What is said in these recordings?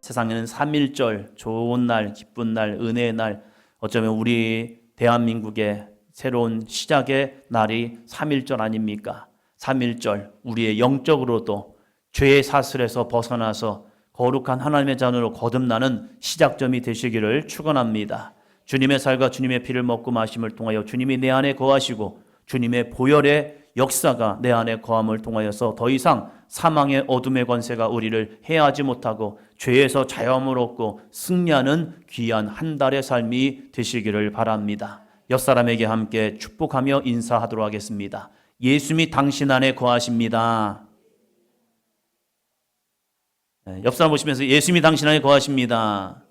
세상에는 3.1절, 좋은 날, 기쁜 날, 은혜의 날, 어쩌면 우리 대한민국의 새로운 시작의 날이 3.1절 아닙니까? 3.1절, 우리의 영적으로도 죄의 사슬에서 벗어나서 거룩한 하나님의 자녀로 거듭나는 시작점이 되시기를 축원합니다. 주님의 살과 주님의 피를 먹고 마심을 통하여 주님이 내 안에 거하시고 주님의 보혈의 역사가 내 안에 거함을 통하여서 더 이상 사망의 어둠의 권세가 우리를 해하지 못하고 죄에서 자유함을 얻고 승리하는 귀한 한 달의 삶이 되시기를 바랍니다. 옆 사람에게 함께 축복하며 인사하도록 하겠습니다. 예수님이 당신 안에 거하십니다. 옆 사람 보시면서 예수님이 당신 안에 거하십니다.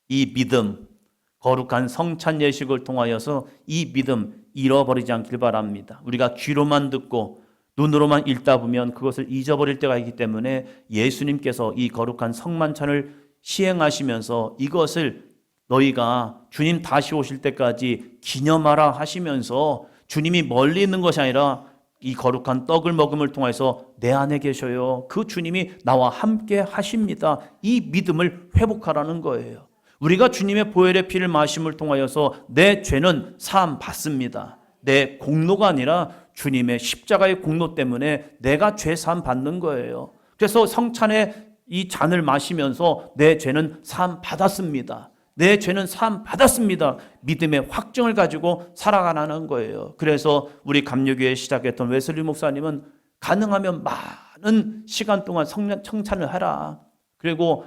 이 믿음, 거룩한 성찬 예식을 통하여서 이 믿음 잃어버리지 않길 바랍니다. 우리가 귀로만 듣고 눈으로만 읽다 보면 그것을 잊어버릴 때가 있기 때문에 예수님께서 이 거룩한 성만찬을 시행하시면서 이것을 너희가 주님 다시 오실 때까지 기념하라 하시면서 주님이 멀리 있는 것이 아니라 이 거룩한 떡을 먹음을 통해서 내 안에 계셔요. 그 주님이 나와 함께 하십니다. 이 믿음을 회복하라는 거예요. 우리가 주님의 보혈의 피를 마심을 통하여서 내 죄는 사함 받습니다. 내 공로가 아니라 주님의 십자가의 공로 때문에 내가 죄 사함 받는 거예요. 그래서 성찬의 이 잔을 마시면서 내 죄는 사함 받았습니다. 내 죄는 사함 받았습니다. 믿음의 확증을 가지고 살아가는 거예요. 그래서 우리 감리교회 시작했던 웨슬리 목사님은 가능하면 많은 시간 동안 성찬을 하라. 그리고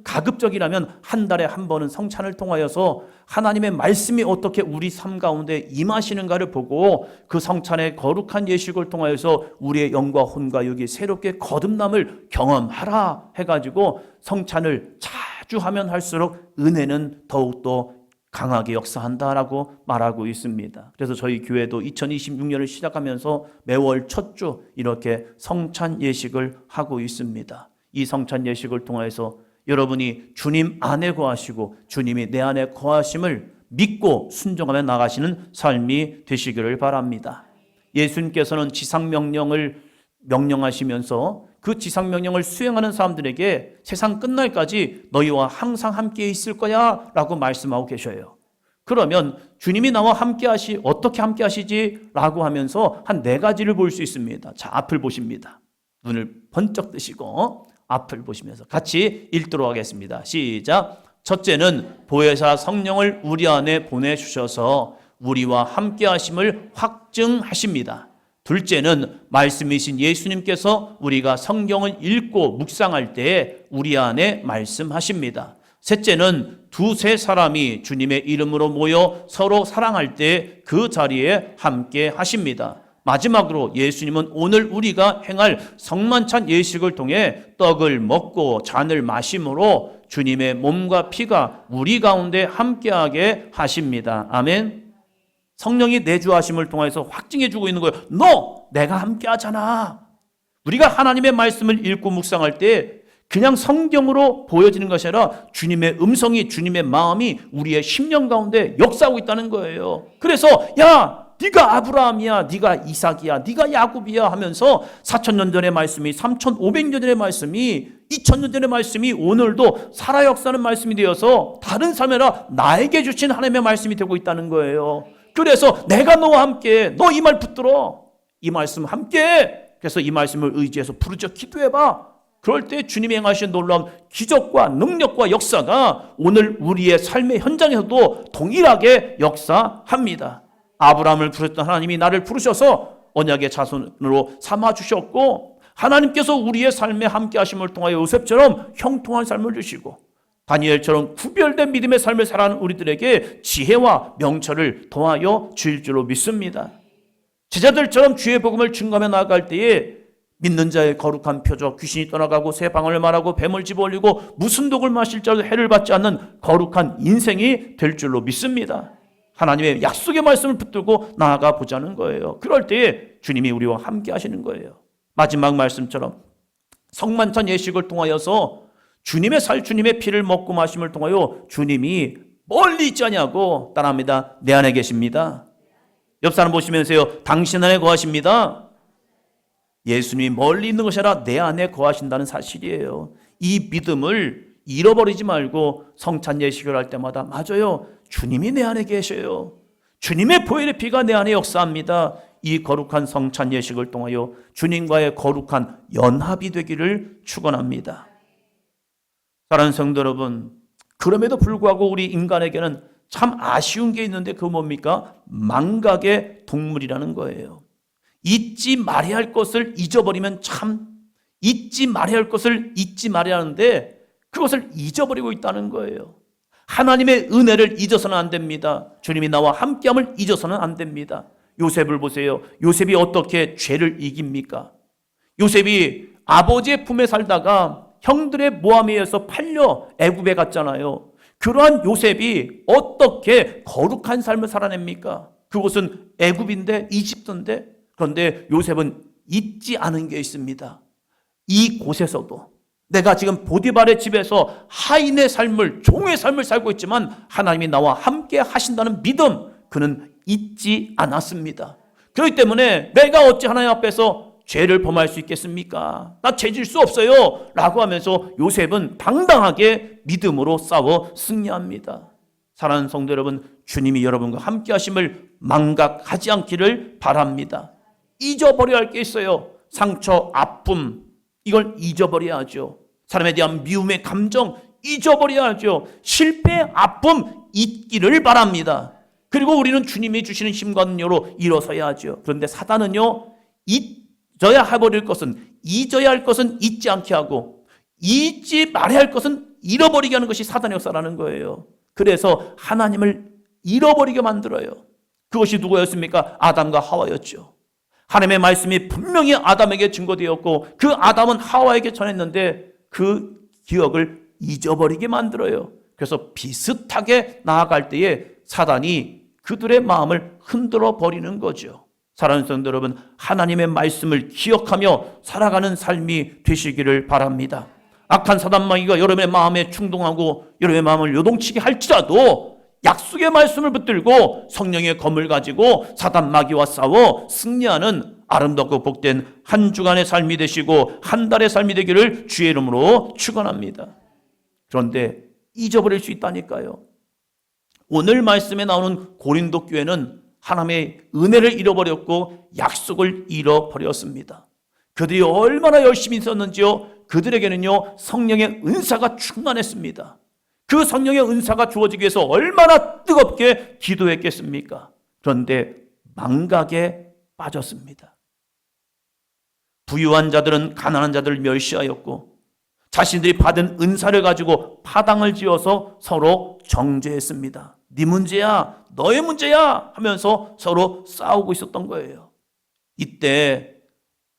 가급적이라면 한 달에 한 번은 성찬을 통하여서 하나님의 말씀이 어떻게 우리 삶 가운데 임하시는가를 보고 그 성찬의 거룩한 예식을 통하여서 우리의 영과 혼과 육이 새롭게 거듭남을 경험하라 해가지고 성찬을 자주 하면 할수록 은혜는 더욱더 강하게 역사한다라고 말하고 있습니다. 그래서 저희 교회도 2026년을 시작하면서 매월 첫 주 이렇게 성찬 예식을 하고 있습니다. 이 성찬 예식을 통해서 여러분이 주님 안에 거하시고 주님이 내 안에 거하심을 믿고 순종하며 나가시는 삶이 되시기를 바랍니다. 예수님께서는 지상명령을 명령하시면서 그 지상명령을 수행하는 사람들에게 세상 끝날까지 너희와 항상 함께 있을 거야 라고 말씀하고 계셔요. 그러면 주님이 나와 함께 어떻게 함께 하시지? 라고 하면서 한 4가지를 볼 수 있습니다. 자, 앞을 보십니다. 눈을 번쩍 뜨시고 앞을 보시면서 같이 읽도록 하겠습니다. 시작. 첫째는 보혜사 성령을 우리 안에 보내주셔서 우리와 함께 하심을 확증하십니다. 둘째는 말씀이신 예수님께서 우리가 성경을 읽고 묵상할 때에 우리 안에 말씀하십니다. 셋째는 2-3 사람이 주님의 이름으로 모여 서로 사랑할 때 그 자리에 함께 하십니다. 마지막으로 예수님은 오늘 우리가 행할 성만찬 예식을 통해 떡을 먹고 잔을 마심으로 주님의 몸과 피가 우리 가운데 함께하게 하십니다. 아멘. 성령이 내주하심을 통해서 확증해 주고 있는 거예요. 너 내가 함께하잖아. 우리가 하나님의 말씀을 읽고 묵상할 때 그냥 성경으로 보여지는 것이 아니라 주님의 음성이, 주님의 마음이 우리의 심령 가운데 역사하고 있다는 거예요. 그래서 야, 네가 아브라함이야, 네가 이삭이야, 네가 야곱이야 하면서 4,000년 전의 말씀이, 3,500년 전의 말씀이, 2,000년 전의 말씀이 오늘도 살아 역사하는 말씀이 되어서 다른 삶이 아니라 나에게 주신 하나님의 말씀이 되고 있다는 거예요. 그래서 내가 너와 함께, 너 이 말 붙들어, 이 말씀 함께. 그래서 이 말씀을 의지해서 부르짖어 기도해봐. 그럴 때 주님이 행하신 놀라운 기적과 능력과 역사가 오늘 우리의 삶의 현장에서도 동일하게 역사합니다. 아브라함을 부르셨던 하나님이 나를 부르셔서 언약의 자손으로 삼아주셨고, 하나님께서 우리의 삶에 함께 하심을 통하여 요셉처럼 형통한 삶을 주시고 다니엘처럼 구별된 믿음의 삶을 살아가는 우리들에게 지혜와 명철을 더하여 주실 줄로 믿습니다. 제자들처럼 주의 복음을 증거하며 나아갈 때에 믿는 자의 거룩한 표적, 귀신이 떠나가고 새 방언을 말하고 뱀을 집어올리고 무슨 독을 마실 자도 해를 받지 않는 거룩한 인생이 될 줄로 믿습니다. 하나님의 약속의 말씀을 붙들고 나아가 보자는 거예요. 그럴 때에 주님이 우리와 함께 하시는 거예요. 마지막 말씀처럼 성만찬 예식을 통하여서 주님의 피를 먹고 마심을 통하여 주님이 멀리 있지 않냐고 따라합니다. 내 안에 계십니다. 옆 사람 보시면서요. 당신 안에 거하십니다. 예수님이 멀리 있는 것이 아니라 내 안에 거하신다는 사실이에요. 이 믿음을 잃어버리지 말고 성찬 예식을 할 때마다 맞아요. 주님이 내 안에 계셔요. 주님의 보혈의 피가 내 안에 역사합니다. 이 거룩한 성찬 예식을 통하여 주님과의 거룩한 연합이 되기를 축원합니다. 사랑하는 성도 여러분, 그럼에도 불구하고 우리 인간에게는 참 아쉬운 게 있는데 그거 뭡니까? 망각의 동물이라는 거예요. 잊지 말아야 할 것을 잊어버리면 참 잊지 말아야 할 것을 잊지 말아야 하는데 그것을 잊어버리고 있다는 거예요. 하나님의 은혜를 잊어서는 안 됩니다. 주님이 나와 함께함을 잊어서는 안 됩니다. 요셉을 보세요. 요셉이 어떻게 죄를 이깁니까? 요셉이 아버지의 품에 살다가 형들의 모함에 의해서 팔려 애굽에 갔잖아요. 그러한 요셉이 어떻게 거룩한 삶을 살아냅니까? 그곳은 애굽인데, 이집트인데, 그런데 요셉은 잊지 않은 게 있습니다. 이곳에서도 내가 지금 보디발의 집에서 하인의 삶을, 종의 삶을 살고 있지만 하나님이 나와 함께 하신다는 믿음, 그는 잊지 않았습니다. 그렇기 때문에 내가 어찌 하나님 앞에서 죄를 범할 수 있겠습니까? 나 죄질 수 없어요 라고 하면서 요셉은 당당하게 믿음으로 싸워 승리합니다. 사랑하는 성도 여러분, 주님이 여러분과 함께 하심을 망각하지 않기를 바랍니다. 잊어버려야 할 게 있어요. 상처, 아픔, 이걸 잊어버려야죠. 사람에 대한 미움의 감정 잊어버려야죠. 실패, 아픔 잊기를 바랍니다. 그리고 우리는 주님이 주시는 힘과 능력으로 일어서야죠. 그런데 사단은요, 잊어야 해버릴 것은, 잊어야 할 것은 잊지 않게 하고 잊지 말아야 할 것은 잃어버리게 하는 것이 사단의 역사라는 거예요. 그래서 하나님을 잃어버리게 만들어요. 그것이 누구였습니까? 아담과 하와였죠. 하나님의 말씀이 분명히 아담에게 증거되었고 그 아담은 하와에게 전했는데 그 기억을 잊어버리게 만들어요. 그래서 비슷하게 나아갈 때에 사단이 그들의 마음을 흔들어 버리는 거죠. 사랑하는 성도 여러분, 하나님의 말씀을 기억하며 살아가는 삶이 되시기를 바랍니다. 악한 사단 마귀가 여러분의 마음에 충동하고 여러분의 마음을 요동치게 할지라도 약속의 말씀을 붙들고 성령의 검을 가지고 사단 마귀와 싸워 승리하는 아름답고 복된 한 주간의 삶이 되시고 한 달의 삶이 되기를 주의 이름으로 축원합니다. 그런데 잊어버릴 수 있다니까요. 오늘 말씀에 나오는 고린도 교회는 하나님의 은혜를 잃어버렸고 약속을 잃어버렸습니다. 그들이 얼마나 열심히 있었는지요. 그들에게는요, 성령의 은사가 충만했습니다. 그 성령의 은사가 주어지기 위해서 얼마나 뜨겁게 기도했겠습니까? 그런데 망각에 빠졌습니다. 부유한 자들은 가난한 자들을 멸시하였고 자신들이 받은 은사를 가지고 파당을 지어서 서로 정죄했습니다. 네 문제야, 너의 문제야 하면서 서로 싸우고 있었던 거예요. 이때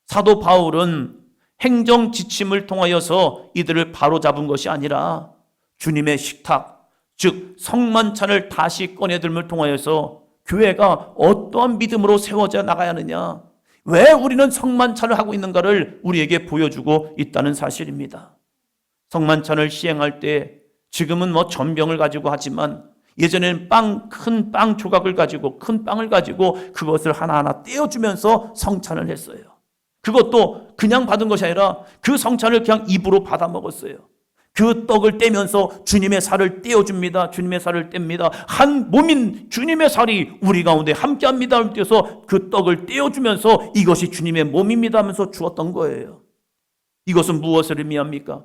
사도 바울은 행정 지침을 통하여서 이들을 바로잡은 것이 아니라 주님의 식탁, 즉 성만찬을 다시 꺼내들음을 통하여서 교회가 어떠한 믿음으로 세워져 나가야 하느냐, 왜 우리는 성만찬을 하고 있는가를 우리에게 보여주고 있다는 사실입니다. 성만찬을 시행할 때 지금은 전병을 가지고 하지만 예전에는 큰 빵 조각을 가지고, 큰 빵을 가지고 그것을 하나하나 떼어주면서 성찬을 했어요. 그것도 그냥 받은 것이 아니라 그 성찬을 그냥 입으로 받아 먹었어요. 그 떡을 떼면서 주님의 살을 떼어줍니다. 주님의 살을 뗍니다. 한 몸인 주님의 살이 우리 가운데 함께합니다 하면서 그 떡을 떼어주면서 이것이 주님의 몸입니다 하면서 주었던 거예요. 이것은 무엇을 의미합니까?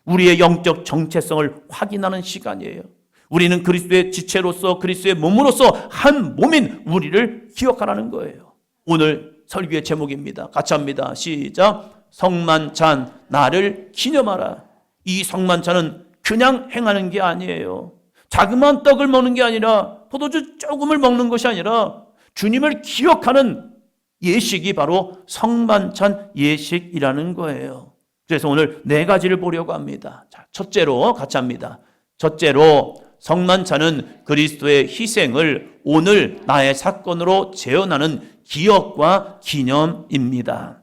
우리의 영적 정체성을 확인하는 시간이에요. 우리는 그리스도의 지체로서, 그리스도의 몸으로서 한 몸인 우리를 기억하라는 거예요. 오늘 설교의 제목입니다. 같이 합니다. 시작. 성만찬, 나를 기념하라. 이 성만찬은 그냥 행하는 게 아니에요. 자그마한 떡을 먹는 게 아니라, 포도주 조금을 먹는 것이 아니라 주님을 기억하는 예식이 바로 성만찬 예식이라는 거예요. 그래서 오늘 4가지를 보려고 합니다. 자, 첫째로 같이 합니다. 첫째로 성만찬은 그리스도의 희생을 오늘 나의 사건으로 재현하는 기억과 기념입니다.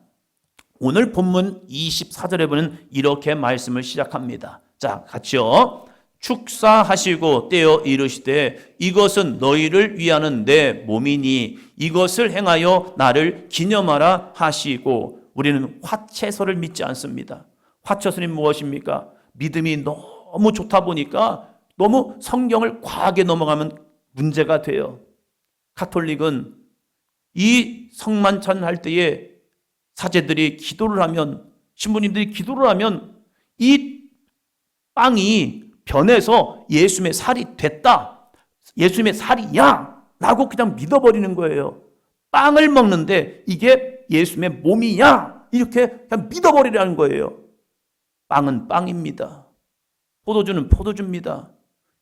오늘 본문 24절에 보면 이렇게 말씀을 시작합니다. 자, 같이요. 축사하시고 떼어 이르시되 이것은 너희를 위하는 내 몸이니 이것을 행하여 나를 기념하라 하시고 우리는 화채서를 믿지 않습니다. 화채서는 무엇입니까? 믿음이 너무 좋다 보니까 너무 성경을 과하게 넘어가면 문제가 돼요. 가톨릭은 이 성만찬 할 때에 사제들이 기도를 하면, 신부님들이 기도를 하면 이 빵이 변해서 예수님의 살이 됐다, 예수님의 살이야 라고 그냥 믿어버리는 거예요. 빵을 먹는데 이게 예수님의 몸이야 이렇게 그냥 믿어버리라는 거예요. 빵은 빵입니다. 포도주는 포도주입니다.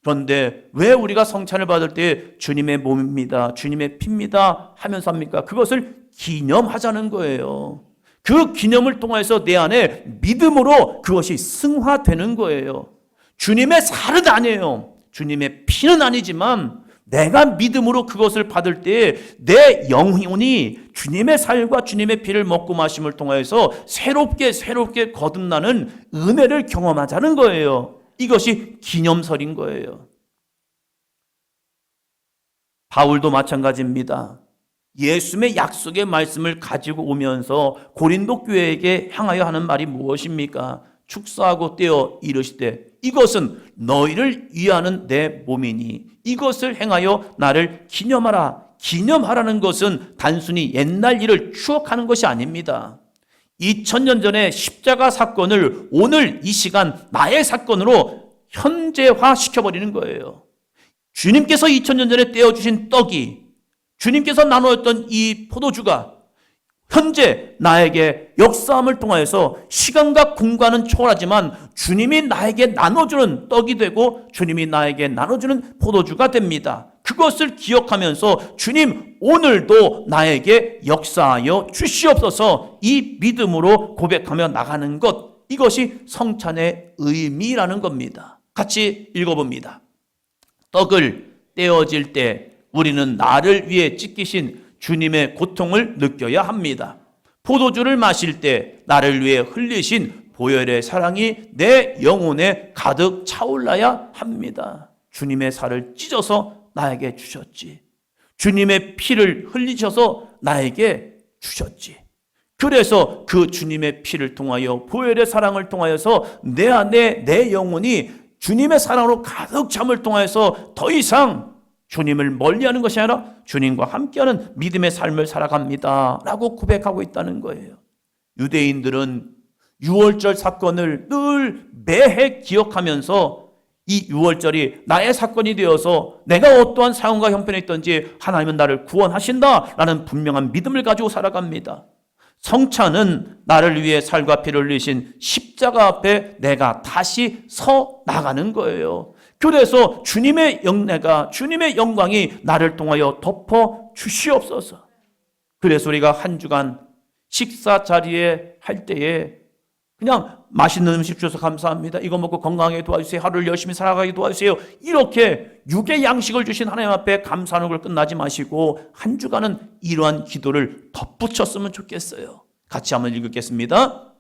그런데 왜 우리가 성찬을 받을 때 주님의 몸입니다, 주님의 피입니다 하면서 합니까? 그것을 기념하자는 거예요. 그 기념을 통해서 내 안에 믿음으로 그것이 승화되는 거예요. 주님의 살은 아니에요, 주님의 피는 아니지만 내가 믿음으로 그것을 받을 때 내 영혼이 주님의 살과 주님의 피를 먹고 마심을 통해서 새롭게 거듭나는 은혜를 경험하자는 거예요. 이것이 기념설인 거예요. 바울도 마찬가지입니다. 예수님의 약속의 말씀을 가지고 오면서 고린도 교회에게 향하여 하는 말이 무엇입니까? 축사하고 떼어 이르시되 이것은 너희를 위하는 내 몸이니 이것을 행하여 나를 기념하라. 기념하라는 것은 단순히 옛날 일을 추억하는 것이 아닙니다. 2000년 전의 십자가 사건을 오늘 이 시간 나의 사건으로 현재화 시켜버리는 거예요. 주님께서 2000년 전에 떼어주신 떡이, 주님께서 나누었던 이 포도주가 현재 나에게 역사함을 통하여서 시간과 공간은 초월하지만 주님이 나에게 나눠주는 떡이 되고 주님이 나에게 나눠주는 포도주가 됩니다. 그것을 기억하면서 주님 오늘도 나에게 역사하여 주시옵소서, 이 믿음으로 고백하며 나가는 것, 이것이 성찬의 의미라는 겁니다. 같이 읽어봅니다. 떡을 떼어질 때 우리는 나를 위해 찢기신 주님의 고통을 느껴야 합니다. 포도주를 마실 때 나를 위해 흘리신 보혈의 사랑이 내 영혼에 가득 차올라야 합니다. 주님의 살을 찢어서 나에게 주셨지, 주님의 피를 흘리셔서 나에게 주셨지. 그래서 그 주님의 피를 통하여, 보혈의 사랑을 통하여서 내 안에 내 영혼이 주님의 사랑으로 가득 참을 통하여서 더 이상 주님을 멀리하는 것이 아니라 주님과 함께하는 믿음의 삶을 살아갑니다 라고 고백하고 있다는 거예요. 유대인들은 유월절 사건을 늘 매해 기억하면서 이 유월절이 나의 사건이 되어서 내가 어떠한 상황과 형편에 있든지 하나님은 나를 구원하신다라는 분명한 믿음을 가지고 살아갑니다. 성찬은 나를 위해 살과 피를 흘리신 십자가 앞에 내가 다시 서 나가는 거예요. 그래서 주님의 영내가, 주님의 영광이 나를 통하여 덮어 주시옵소서. 그래서 우리가 한 주간 식사 자리에 할 때에 그냥 맛있는 음식 주셔서 감사합니다, 이거 먹고 건강하게 도와주세요, 하루를 열심히 살아가게 도와주세요, 이렇게 육의 양식을 주신 하나님 앞에 감사하는 걸 끝나지 마시고 한 주간은 이러한 기도를 덧붙였으면 좋겠어요. 같이 한번 읽겠습니다.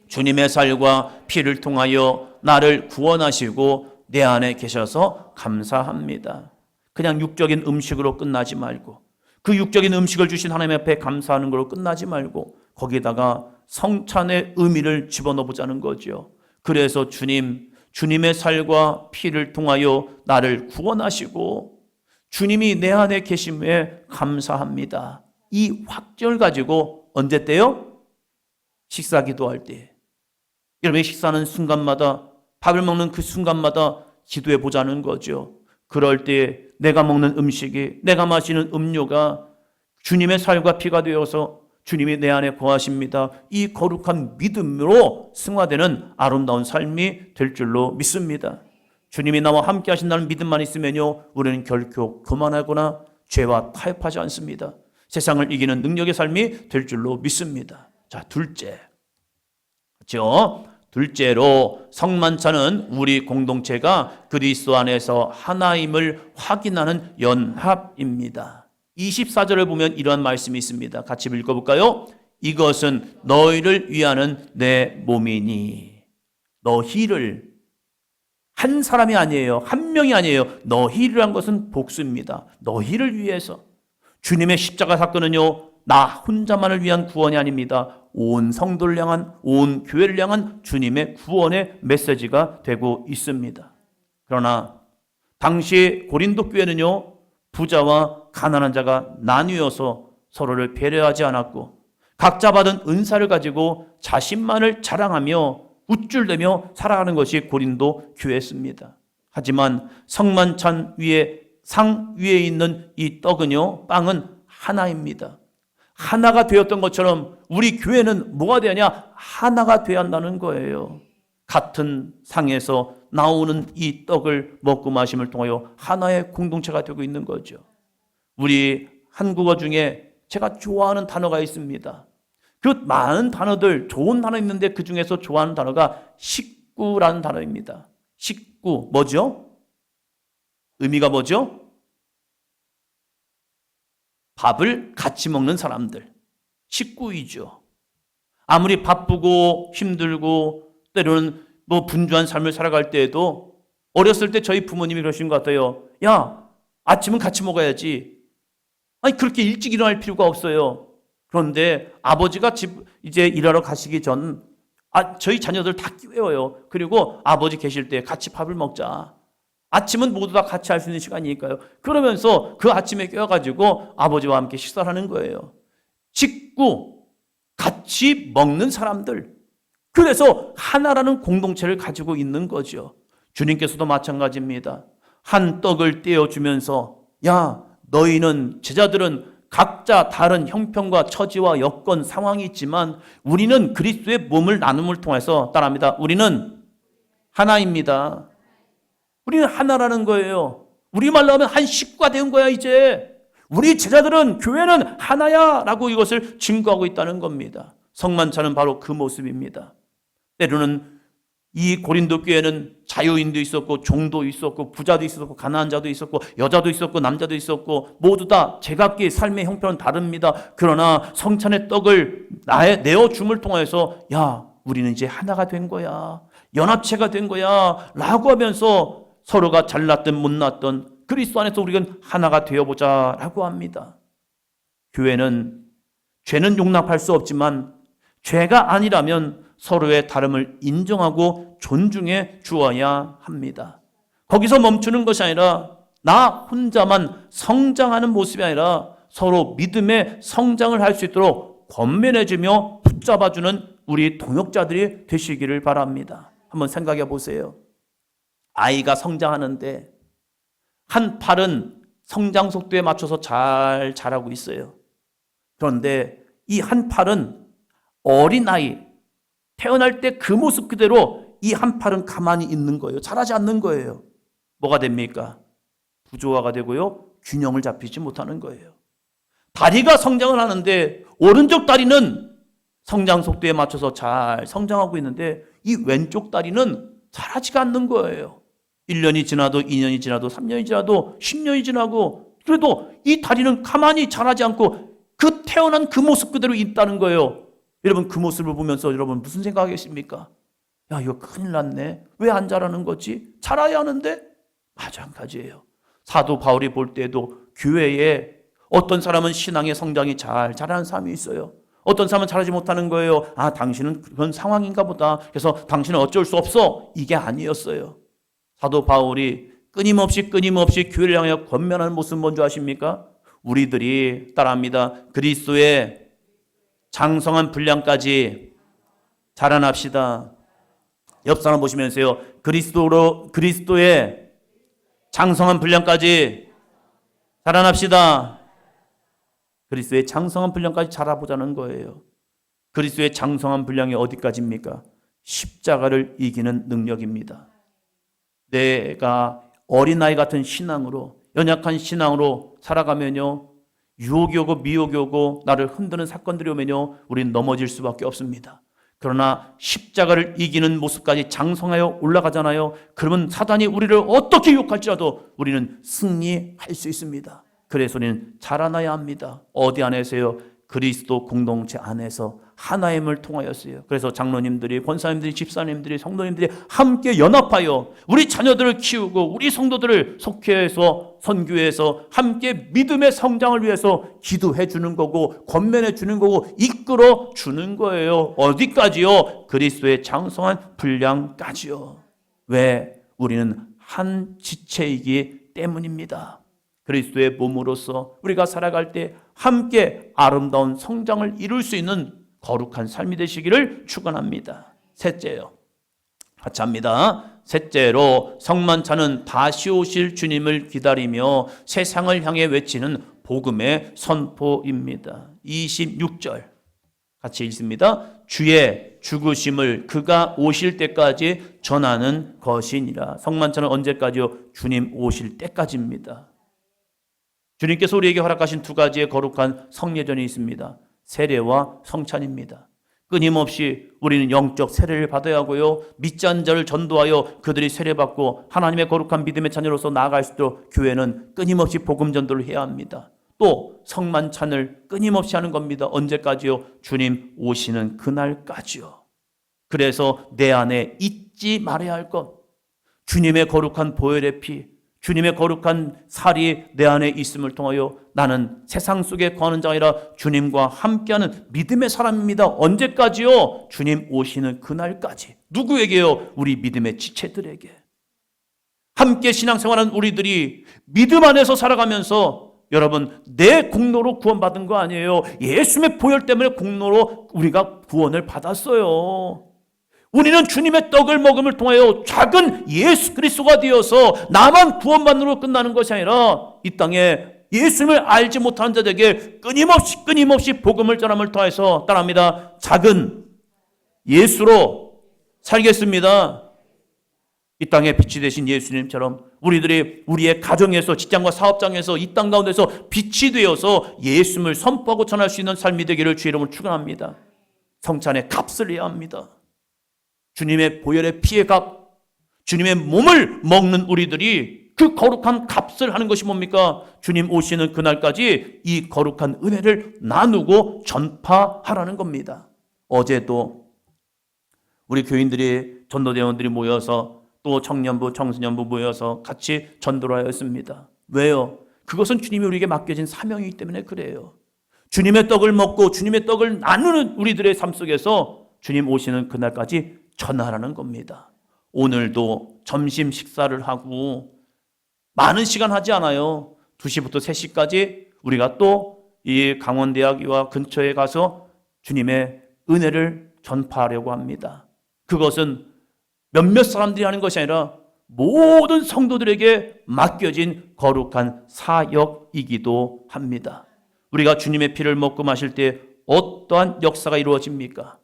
주님의 살과 피를 통하여 나를 구원하시고 내 안에 계셔서 감사합니다. 그냥 육적인 음식으로 끝나지 말고, 그 육적인 음식을 주신 하나님 앞에 감사하는 걸로 끝나지 말고 거기다가 성찬의 의미를 집어넣어 보자는 거죠. 그래서 주님의 살과 피를 통하여 나를 구원하시고 주님이 내 안에 계심에 감사합니다. 이 확정을 가지고 언제 때요? 식사 기도할 때. 여러분의 식사는 순간마다, 밥을 먹는 그 순간마다 기도해 보자는 거죠. 그럴 때 내가 먹는 음식이, 내가 마시는 음료가 주님의 살과 피가 되어서 주님이 내 안에 거하십니다, 이 거룩한 믿음으로 승화되는 아름다운 삶이 될 줄로 믿습니다. 주님이 나와 함께 하신다는 믿음만 있으면요, 우리는 결코 교만하거나 죄와 타협하지 않습니다. 세상을 이기는 능력의 삶이 될 줄로 믿습니다. 자, 둘째. 그렇죠? 둘째로 성만찬은 우리 공동체가 그리스도 안에서 하나임을 확인하는 연합입니다. 24절을 보면 이러한 말씀이 있습니다. 같이 읽어볼까요? 이것은 너희를 위하는 내 몸이니. 너희를, 한 사람이 아니에요, 한 명이 아니에요. 너희를 한 것은 복수입니다. 너희를 위해서. 주님의 십자가 사건은요, 나 혼자만을 위한 구원이 아닙니다. 온 성도를 향한, 온 교회를 향한 주님의 구원의 메시지가 되고 있습니다. 그러나 당시 고린도 교회는요, 부자와 가난한 자가 나뉘어서 서로를 배려하지 않았고 각자 받은 은사를 가지고 자신만을 자랑하며 우쭐대며 살아가는 것이 고린도 교회였습니다. 하지만 성만찬 위에 상 위에 있는 이 떡은요, 빵은 하나입니다. 하나가 되었던 것처럼 우리 교회는 뭐가 되느냐? 하나가 되어야 한다는 거예요. 같은 상에서 나오는 이 떡을 먹고 마심을 통하여 하나의 공동체가 되고 있는 거죠. 우리 한국어 중에 제가 좋아하는 단어가 있습니다. 그 많은 단어들, 좋은 단어 있는데 그 중에서 좋아하는 단어가 식구라는 단어입니다. 식구, 뭐죠? 의미가 뭐죠? 밥을 같이 먹는 사람들, 식구이죠. 아무리 바쁘고 힘들고 때로는 뭐 분주한 삶을 살아갈 때에도 어렸을 때 저희 부모님이 그러신 것 같아요. 야, 아침은 같이 먹어야지. 아니 그렇게 일찍 일어날 필요가 없어요. 그런데 아버지가 이제 일하러 가시기 전 저희 자녀들 다 깨워요. 그리고 아버지 계실 때 같이 밥을 먹자. 아침은 모두 다 같이 할 수 있는 시간이니까요. 그러면서 그 아침에 깨워가지고 아버지와 함께 식사를 하는 거예요. 식구, 같이 먹는 사람들. 그래서 하나라는 공동체를 가지고 있는 거죠. 주님께서도 마찬가지입니다. 한 떡을 떼어주면서 야, 너희는 제자들은 각자 다른 형편과 처지와 여건, 상황이 있지만 우리는 그리스도의 몸을 나눔을 통해서 따라합니다. 우리는 하나입니다. 우리는 하나라는 거예요. 우리말로 하면 한 식구가 된 거야 이제. 우리 제자들은, 교회는 하나야 라고 이것을 증거하고 있다는 겁니다. 성만찬은 바로 그 모습입니다. 때로는 이 고린도 교회는 자유인도 있었고 종도 있었고 부자도 있었고 가난한 자도 있었고 여자도 있었고 남자도 있었고 모두 다 제각기 삶의 형편은 다릅니다. 그러나 성찬의 떡을 내어줌을 통해서 야, 우리는 이제 하나가 된 거야, 연합체가 된 거야 라고 하면서 서로가 잘났든 못났든 그리스도 안에서 우리는 하나가 되어보자 라고 합니다. 교회는 죄는 용납할 수 없지만 죄가 아니라면 서로의 다름을 인정하고 존중해 주어야 합니다. 거기서 멈추는 것이 아니라 나 혼자만 성장하는 모습이 아니라 서로 믿음의 성장을 할 수 있도록 권면해주며 붙잡아주는 우리 동역자들이 되시기를 바랍니다. 한번 생각해 보세요. 아이가 성장하는데 한 팔은 성장 속도에 맞춰서 잘 자라고 있어요. 그런데 이 한 팔은 어린아이 태어날 때 그 모습 그대로 이 한 팔은 가만히 있는 거예요. 자라지 않는 거예요. 뭐가 됩니까? 부조화가 되고요, 균형을 잡히지 못하는 거예요. 다리가 성장을 하는데 오른쪽 다리는 성장 속도에 맞춰서 잘 성장하고 있는데 이 왼쪽 다리는 자라지가 않는 거예요. 1년이 지나도 2년이 지나도 3년이 지나도 10년이 지나고 그래도 이 다리는 가만히 자라지 않고 그 태어난 그 모습 그대로 있다는 거예요. 여러분 그 모습을 보면서 여러분 무슨 생각하겠습니까? 야, 이거 큰일 났네. 왜 안 자라는 거지? 자라야 하는데? 마찬가지예요. 사도 바울이 볼 때도 교회에 어떤 사람은 신앙의 성장이 잘 자라는 사람이 있어요. 어떤 사람은 자라지 못하는 거예요. 아, 당신은 그런 상황인가 보다. 그래서 당신은 어쩔 수 없어. 이게 아니었어요. 사도 바울이 끊임없이 교회를 향하여 권면하는 모습 뭔지 아십니까? 우리들이 따라합니다. 그리스도의 장성한 분량까지 자라납시다. 옆 사람 보시면서요. 그리스도의 장성한 분량까지 자라납시다. 그리스도의 장성한 분량까지 자라보자는 거예요. 그리스도의 장성한 분량이 어디까지입니까? 십자가를 이기는 능력입니다. 내가 어린아이 같은 신앙으로, 연약한 신앙으로 살아가면요, 유혹이 오고 미혹이 오고 나를 흔드는 사건들이 오면요, 우리는 넘어질 수밖에 없습니다. 그러나 십자가를 이기는 모습까지 장성하여 올라가잖아요. 그러면 사단이 우리를 어떻게 유혹할지라도 우리는 승리할 수 있습니다. 그래서 우리는 자라나야 합니다. 어디 안에서요? 그리스도 공동체 안에서 하나임을 통하였어요. 그래서 장로님들이, 권사님들이, 집사님들이, 성도님들이 함께 연합하여 우리 자녀들을 키우고 우리 성도들을 속회에서, 선교회에서 함께 믿음의 성장을 위해서 기도해 주는 거고, 권면해 주는 거고, 이끌어 주는 거예요. 어디까지요? 그리스도의 장성한 분량까지요. 왜? 우리는 한 지체이기 때문입니다. 그리스도의 몸으로서 우리가 살아갈 때 함께 아름다운 성장을 이룰 수 있는 거룩한 삶이 되시기를 축원합니다. 셋째요. 같이 합니다. 셋째로, 성만찬은 다시 오실 주님을 기다리며 세상을 향해 외치는 복음의 선포입니다. 26절 같이 읽습니다. 주의 죽으심을 그가 오실 때까지 전하는 것이니라. 성만찬은 언제까지요? 주님 오실 때까지입니다. 주님께서 우리에게 허락하신 두 가지의 거룩한 성례전이 있습니다. 세례와 성찬입니다. 끊임없이 우리는 영적 세례를 받아야 하고요, 믿지 않는 자를 전도하여 그들이 세례받고 하나님의 거룩한 믿음의 자녀로서 나아갈 수 있도록 교회는 끊임없이 복음 전도를 해야 합니다. 또 성만찬을 끊임없이 하는 겁니다. 언제까지요? 주님 오시는 그날까지요. 그래서 내 안에 잊지 말아야 할 것, 주님의 거룩한 보혈의 피, 주님의 거룩한 살이 내 안에 있음을 통하여 나는 세상 속에 거하는 자가 아니라 주님과 함께하는 믿음의 사람입니다. 언제까지요? 주님 오시는 그날까지. 누구에게요? 우리 믿음의 지체들에게. 함께 신앙생활하는 우리들이 믿음 안에서 살아가면서, 여러분, 내 공로로 구원받은 거 아니에요. 예수님의 보혈 때문에 공로로 우리가 구원을 받았어요. 우리는 주님의 떡을 먹음을 통하여 작은 예수 그리스도가 되어서 나만 구원받는으로 끝나는 것이 아니라 이 땅에 예수님을 알지 못하는 자들에게 끊임없이 복음을 전함을 통해서, 따라합니다, 작은 예수로 살겠습니다. 이 땅에 빛이 되신 예수님처럼 우리들이 우리의 가정에서, 직장과 사업장에서, 이 땅 가운데서 빛이 되어서 예수님을 선포하고 전할 수 있는 삶이 되기를 주의 이름으로 축원합니다. 성찬의 값을 해야 합니다. 주님의 보혈의 피의 값, 주님의 몸을 먹는 우리들이 그 거룩한 값을 하는 것이 뭡니까? 주님 오시는 그날까지 이 거룩한 은혜를 나누고 전파하라는 겁니다. 어제도 우리 교인들이, 전도대원들이 모여서, 또 청년부, 청소년부 모여서 같이 전도를 하였습니다. 왜요? 그것은 주님이 우리에게 맡겨진 사명이기 때문에 그래요. 주님의 떡을 먹고 주님의 떡을 나누는 우리들의 삶 속에서 주님 오시는 그날까지 전하라는 겁니다. 오늘도 점심 식사를 하고 많은 시간 하지 않아요. 2시부터 3시까지 우리가 또 이 강원대학교와 근처에 가서 주님의 은혜를 전파하려고 합니다. 그것은 몇몇 사람들이 하는 것이 아니라 모든 성도들에게 맡겨진 거룩한 사역이기도 합니다. 우리가 주님의 피를 먹고 마실 때 어떠한 역사가 이루어집니까?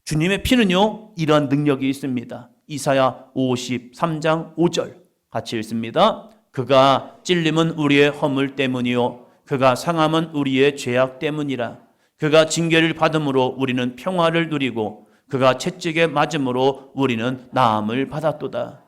주님의 피는요, 이러한 능력이 있습니다. 이사야 53장 5절 같이 읽습니다. 그가 찔림은 우리의 허물 때문이요, 그가 상함은 우리의 죄악 때문이라. 그가 징계를 받음으로 우리는 평화를 누리고 그가 채찍에 맞음으로 우리는 나음을 받았도다.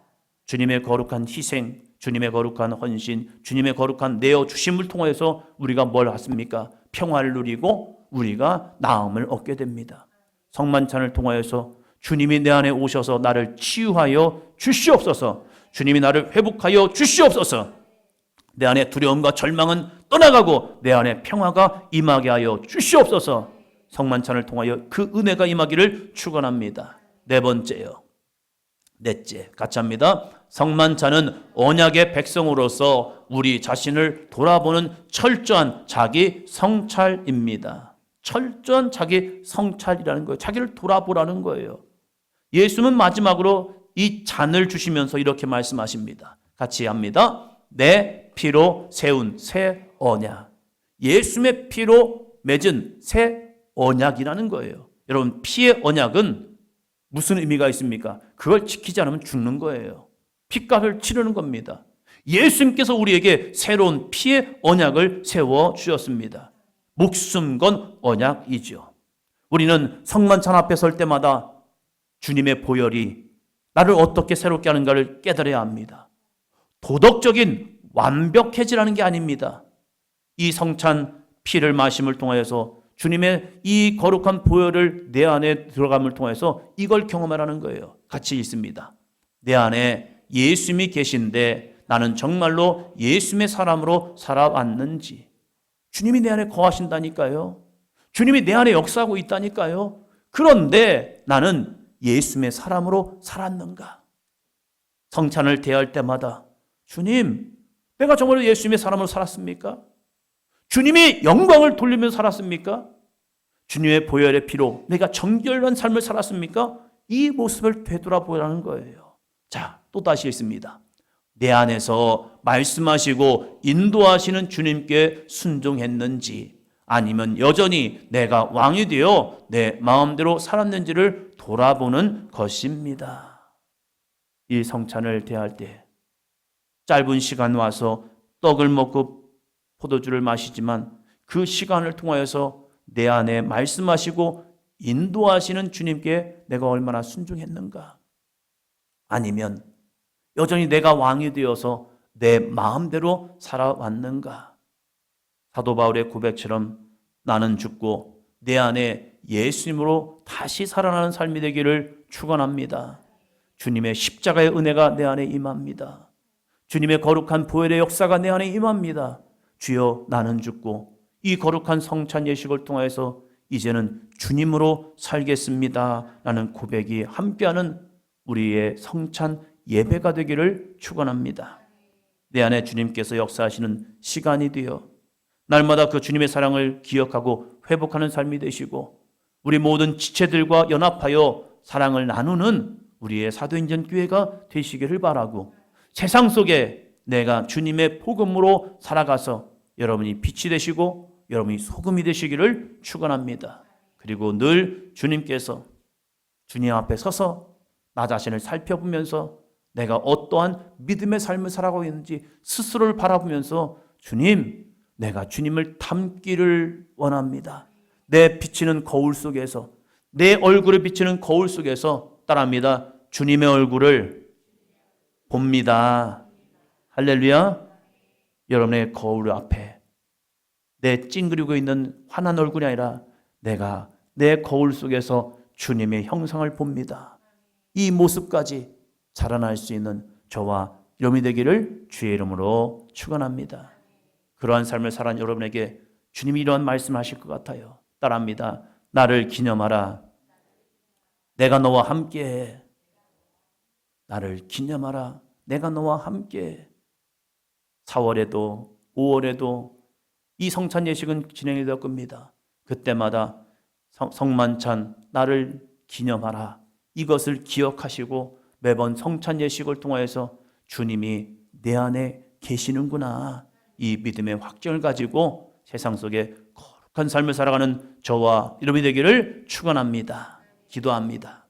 주님의 거룩한 희생, 주님의 거룩한 헌신, 주님의 거룩한 내어주심을 통해서 우리가 뭘 하십니까? 평화를 누리고 우리가 나음을 얻게 됩니다. 성만찬을 통하여서 주님이 내 안에 오셔서 나를 치유하여 주시옵소서, 주님이 나를 회복하여 주시옵소서, 내 안에 두려움과 절망은 떠나가고 내 안에 평화가 임하게 하여 주시옵소서. 성만찬을 통하여 그 은혜가 임하기를 축원합니다. 네 번째요. 넷째, 같이 합니다. 성만찬은 언약의 백성으로서 우리 자신을 돌아보는 철저한 자기 성찰입니다. 철저한 자기 성찰이라는 거예요. 자기를 돌아보라는 거예요. 예수님은 마지막으로 이 잔을 주시면서 이렇게 말씀하십니다. 같이 합니다. 내 피로 세운 새 언약. 예수님의 피로 맺은 새 언약이라는 거예요. 여러분, 피의 언약은 무슨 의미가 있습니까? 그걸 지키지 않으면 죽는 거예요. 피값을 치르는 겁니다. 예수님께서 우리에게 새로운 피의 언약을 세워 주셨습니다. 목숨 건 언약이죠. 우리는 성만찬 앞에 설 때마다 주님의 보혈이 나를 어떻게 새롭게 하는가를 깨달아야 합니다. 도덕적인 완벽해지라는 게 아닙니다. 이 성찬 피를 마심을 통하여서 주님의 이 거룩한 보혈을 내 안에 들어감을 통해서 이걸 경험하라는 거예요. 같이 있습니다. 내 안에 예수님이 계신데 나는 정말로 예수님의 사람으로 살아왔는지. 주님이 내 안에 거하신다니까요. 주님이 내 안에 역사하고 있다니까요. 그런데 나는 예수님의 사람으로 살았는가? 성찬을 대할 때마다 주님, 내가 정말로 예수님의 사람으로 살았습니까? 주님이 영광을 돌리며 살았습니까? 주님의 보혈의 피로 내가 정결한 삶을 살았습니까? 이 모습을 되돌아보라는 거예요. 자, 또 다시 있습니다. 내 안에서 말씀하시고 인도하시는 주님께 순종했는지, 아니면 여전히 내가 왕이 되어 내 마음대로 살았는지를 돌아보는 것입니다. 이 성찬을 대할 때 짧은 시간 와서 떡을 먹고 포도주를 마시지만 그 시간을 통하여서 내 안에 말씀하시고 인도하시는 주님께 내가 얼마나 순종했는가? 아니면 여전히 내가 왕이 되어서 내 마음대로 살아왔는가? 사도 바울의 고백처럼 나는 죽고 내 안에 예수님으로 다시 살아나는 삶이 되기를 축원합니다. 주님의 십자가의 은혜가 내 안에 임합니다. 주님의 거룩한 보혈의 역사가 내 안에 임합니다. 주여, 나는 죽고 이 거룩한 성찬 예식을 통해서 이제는 주님으로 살겠습니다 라는 고백이 함께하는 우리의 성찬 예배가 되기를 축원합니다. 내 안에 주님께서 역사하시는 시간이 되어 날마다 그 주님의 사랑을 기억하고 회복하는 삶이 되시고 우리 모든 지체들과 연합하여 사랑을 나누는 우리의 사도행전 교회가 되시기를 바라고, 세상 속에 내가 주님의 복음으로 살아가서 여러분이 빛이 되시고 여러분이 소금이 되시기를 축원합니다. 그리고 늘 주님께서 주님 앞에 서서 나 자신을 살펴보면서 내가 어떠한 믿음의 삶을 살아가고 있는지 스스로를 바라보면서 주님, 내가 주님을 닮기를 원합니다. 내 비치는 거울 속에서, 내 얼굴을 비치는 거울 속에서 따라합니다. 주님의 얼굴을 봅니다. 할렐루야. 여러분의 거울 앞에 내 찡그리고 있는 환한 얼굴이 아니라 내가 내 거울 속에서 주님의 형상을 봅니다. 이 모습까지 자라날 수 있는 저와 여러분이 되기를 주의 이름으로 축원합니다. 그러한 삶을 살아가는 여러분에게 주님이 이러한 말씀을 하실 것 같아요. 따라합니다. 나를 기념하라. 내가 너와 함께해. 나를 기념하라. 내가 너와 함께해. 4월에도 5월에도 이 성찬 예식은 진행이 될 겁니다. 그때마다 성만찬 나를 기념하라. 이것을 기억하시고 매번 성찬 예식을 통하여서 주님이 내 안에 계시는구나, 이 믿음의 확증을 가지고 세상 속에 거룩한 삶을 살아가는 저와 여러분이 되기를 축원합니다. 기도합니다.